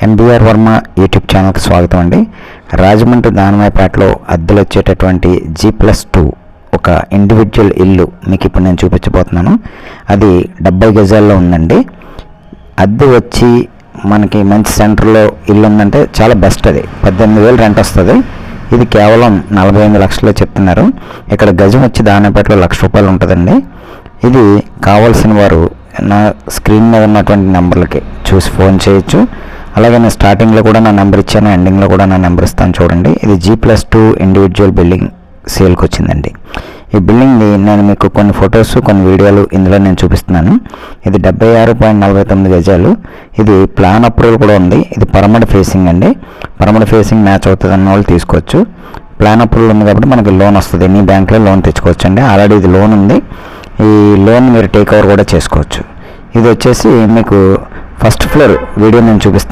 MBR Varma YouTube ఛానల్కి స్వాగతం అండి. రాజమండ్రి దానమాయపేటలో అద్దెలు వచ్చేటటువంటి G+2 ఒక ఇండివిజువల్ ఇల్లు మీకు ఇప్పుడు నేను చూపించబోతున్నాను. అది 70 గజాల్లో ఉందండి. అద్దె వచ్చి మనకి మంచి సెంటర్లో ఇల్లు ఉందంటే చాలా బెస్ట్. అది 18,000 రెంట్ వస్తుంది. ఇది కేవలం 48 లక్షల్లో చెప్తున్నారు. ఇక్కడ గజం వచ్చి దానమాయపేటలో ₹1,00,000 ఉంటుందండి. ఇది కావాల్సిన వారు నా స్క్రీన్ మీద ఉన్నటువంటి నెంబర్లకి చూసి ఫోన్ చేయొచ్చు. అలాగే నేను స్టార్టింగ్లో కూడా నా నెంబర్ ఇచ్చాను, ఎండింగ్లో కూడా నా నెంబర్ ఇస్తాను చూడండి. ఇది G+2 ఇండివిజువల్ బిల్డింగ్ సేల్కి వచ్చిందండి. ఈ బిల్డింగ్ని నేను మీకు కొన్ని ఫొటోస్ కొన్ని వీడియోలు ఇందులో నేను చూపిస్తున్నాను. ఇది 76.49 గజాలు. ఇది ప్లాన్ అప్రూవల్ కూడా ఉంది. ఇది పరమడ ఫేసింగ్ అండి. పరమడ ఫేసింగ్ మ్యాచ్ అవుతుంది అన్న వాళ్ళు తీసుకోవచ్చు. ప్లాన్ అప్రూవల్ ఉంది కాబట్టి మనకి లోన్ వస్తుంది. మీ బ్యాంక్లో లోన్ తెచ్చుకోవచ్చు అండి. ఆల్రెడీ ఇది లోన్ ఉంది. ఈ లోన్ మీరు టేక్ ఓవర్ కూడా చేసుకోవచ్చు. ఇది వచ్చేసి మీకు ఫస్ట్ ఫ్లోర్ వీడియో నేను చూపిస్తాను.